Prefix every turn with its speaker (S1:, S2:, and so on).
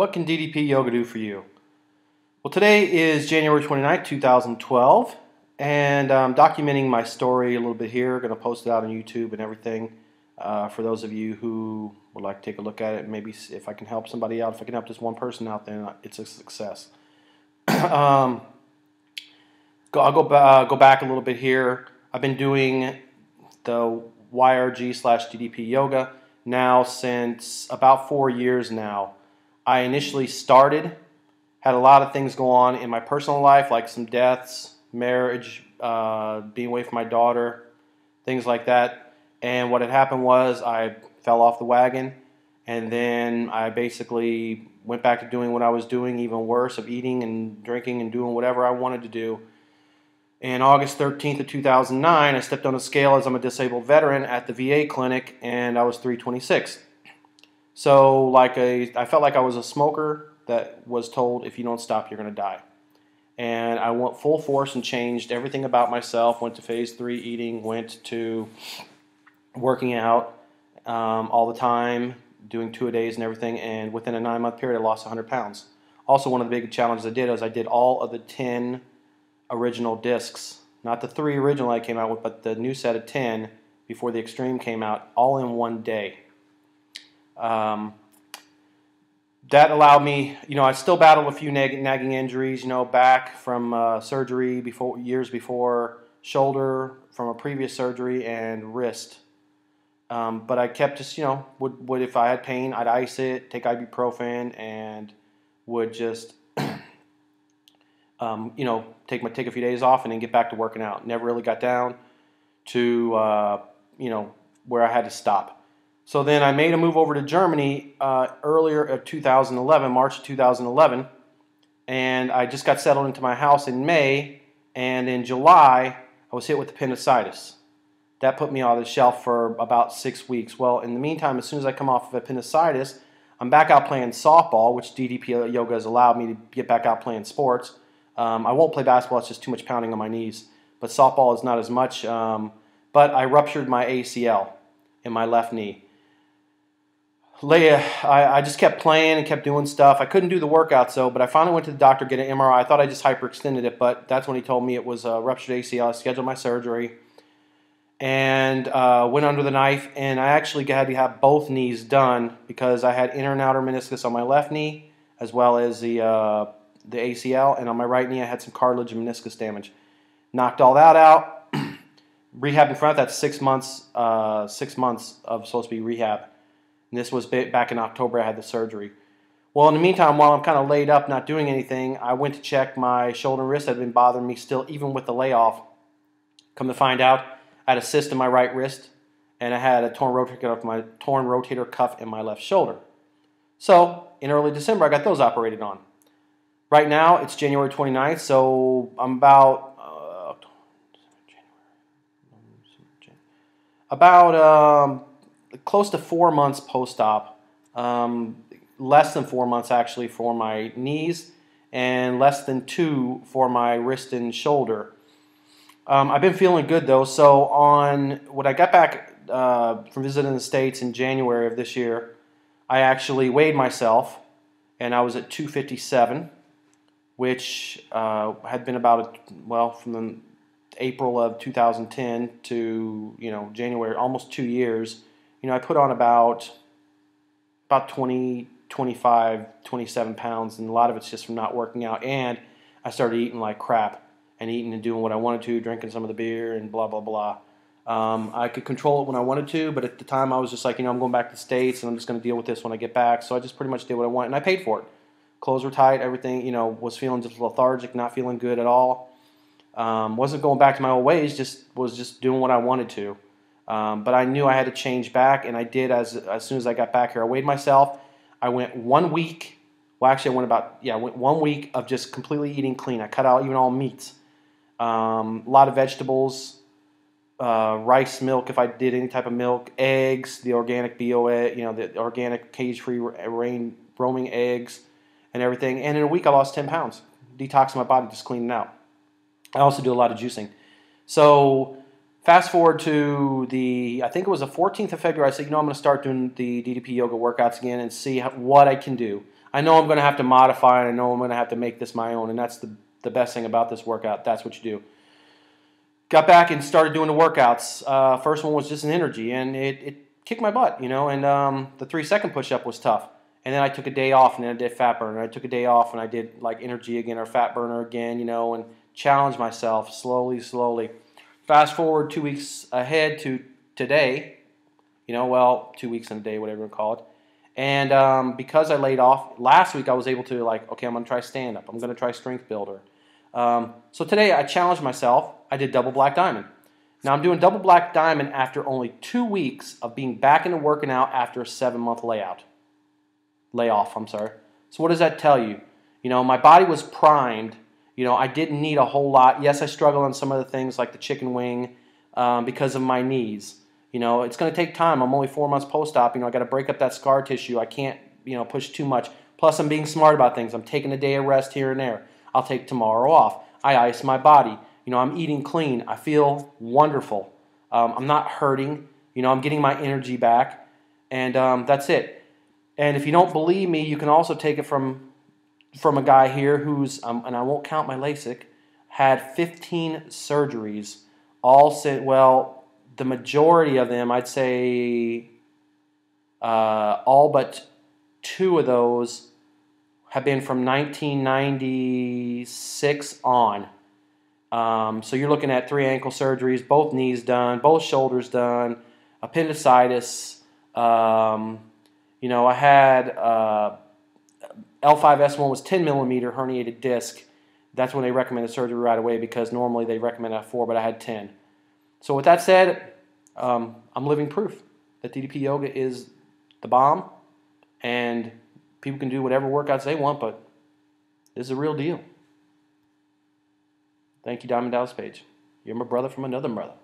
S1: What can DDP Yoga do for you? Well, today is January 29th, 2012, and I'm documenting my story a little bit here. I'm going to post it out on YouTube and everything for those of you who would like to take a look at it and maybe if I can help somebody out. If I can help just one person out there, it's a success. I'll go back a little bit here. I've been doing the YRG/DDP Yoga now since about 4 years now. I initially started, had a lot of things go on in my personal life, like some deaths, marriage, being away from my daughter, things like that. And what had happened was I fell off the wagon, and then I basically went back to doing what I was doing, even worse, of eating and drinking and doing whatever I wanted to do. And August 13th of 2009, I stepped on a scale as I'm a disabled veteran at the VA clinic, and I was 326. So I felt like I was a smoker that was told, if you don't stop, you're going to die. And I went full force and changed everything about myself, went to phase 3 eating, went to working out all the time, doing 2-a-days and everything, and within a 9-month period I lost 100 pounds. Also, one of the big challenges I did was I did all of the 10 original discs, not the 3 original I came out with, but the new set of 10 before the Extreme came out, all in one day. That allowed me, I still battled a few nagging injuries, back from surgery years before, shoulder from a previous surgery, and wrist. But I kept just, would if I had pain, I'd ice it, take ibuprofen, and would just, take a few days off and then get back to working out. Never really got down to, where I had to stop. So then I made a move over to Germany earlier of 2011, March 2011, and I just got settled into my house in May, and in July I was hit with appendicitis. That put me on the shelf for about 6 weeks. Well, in the meantime, as soon as I come off of appendicitis, I'm back out playing softball, which DDP Yoga has allowed me to get back out playing sports. I won't play basketball, it's just too much pounding on my knees, but softball is not as much. But I ruptured my ACL in my left knee. I just kept playing and kept doing stuff. I couldn't do the workouts though, but I finally went to the doctor to get an MRI. I thought I just hyperextended it, but that's when he told me it was a ruptured ACL. I scheduled my surgery and went under the knife, and I actually had to have both knees done because I had inner and outer meniscus on my left knee as well as the ACL, and on my right knee I had some cartilage and meniscus damage. Knocked all that out. Rehab in front, that's 6 months. 6 months of supposed to be rehab. And this was back in October I had the surgery. Well, in the meantime, while I'm kind of laid up not doing anything, I went to check my shoulder and wrist that had been bothering me still even with the layoff. Come to find out, I had a cyst in my right wrist, and I had a torn rotator cuff in my left shoulder. So in early December I got those operated on. Right now it's January 29th, so I'm about close to 4 months post-op, less than 4 months actually for my knees, and less than 2 for my wrist and shoulder. I've been feeling good though, so when I got back from visiting the States in January of this year, I actually weighed myself, and I was at 257, which had been from April of 2010 to January, almost 2 years. I put on about 20, 25, 27 pounds, and a lot of it's just from not working out. And I started eating like crap and eating and doing what I wanted to, drinking some of the beer and blah, blah, blah. I could control it when I wanted to, but at the time I was just like, I'm going back to the States and I'm just going to deal with this when I get back. So I just pretty much did what I wanted, and I paid for it. Clothes were tight, everything, was feeling just lethargic, not feeling good at all. Wasn't going back to my old ways, was just doing what I wanted to. But I knew I had to change back, and I did as soon as I got back here. I weighed myself. I went 1 week. Well, actually, I went 1 week of just completely eating clean. I cut out even all meats. A lot of vegetables, rice, milk if I did any type of milk, eggs, the organic BOA, the organic cage-free roaming eggs and everything. And in a week, I lost 10 pounds. Detoxing my body, just cleaning out. I also do a lot of juicing. So fast forward to I think it was the 14th of February, I said, I'm going to start doing the DDP yoga workouts again and see what I can do. I know I'm going to have to modify, and I know I'm going to have to make this my own, and that's the best thing about this workout. That's what you do. Got back and started doing the workouts. First one was just an energy, and it kicked my butt, and the 3-second push-up was tough. And then I took a day off, and then I did fat burner. I took a day off, and I did like energy again or fat burner again, and challenged myself slowly. Fast forward 2 weeks ahead to today, 2 weeks and a day, whatever you call it. And because I laid off last week, I was able to okay, I'm going to try stand-up. I'm going to try strength builder. So today I challenged myself. I did double black diamond. Now I'm doing double black diamond after only 2 weeks of being back into working out after a 7-month layoff. So what does that tell you? My body was primed. I didn't need a whole lot. Yes, I struggle on some of the things like the chicken wing because of my knees. It's going to take time. I'm only 4 months post-op. I got to break up that scar tissue. I can't, push too much. Plus, I'm being smart about things. I'm taking a day of rest here and there. I'll take tomorrow off. I ice my body. I'm eating clean. I feel wonderful. I'm not hurting. I'm getting my energy back. And that's it. And if you don't believe me, you can also take it from a guy here who's, and I won't count my LASIK, had 15 surgeries, all said, well, the majority of them, I'd say all but 2 of those have been from 1996 on. So you're looking at 3 ankle surgeries, both knees done, both shoulders done, appendicitis. I had L5S1 was 10 millimeter herniated disc. That's when they recommended surgery right away because normally they recommend F4, but I had 10. So with that said, I'm living proof that DDP Yoga is the bomb, and people can do whatever workouts they want, but this is a real deal. Thank you, Diamond Dallas Page. You're my brother from another brother.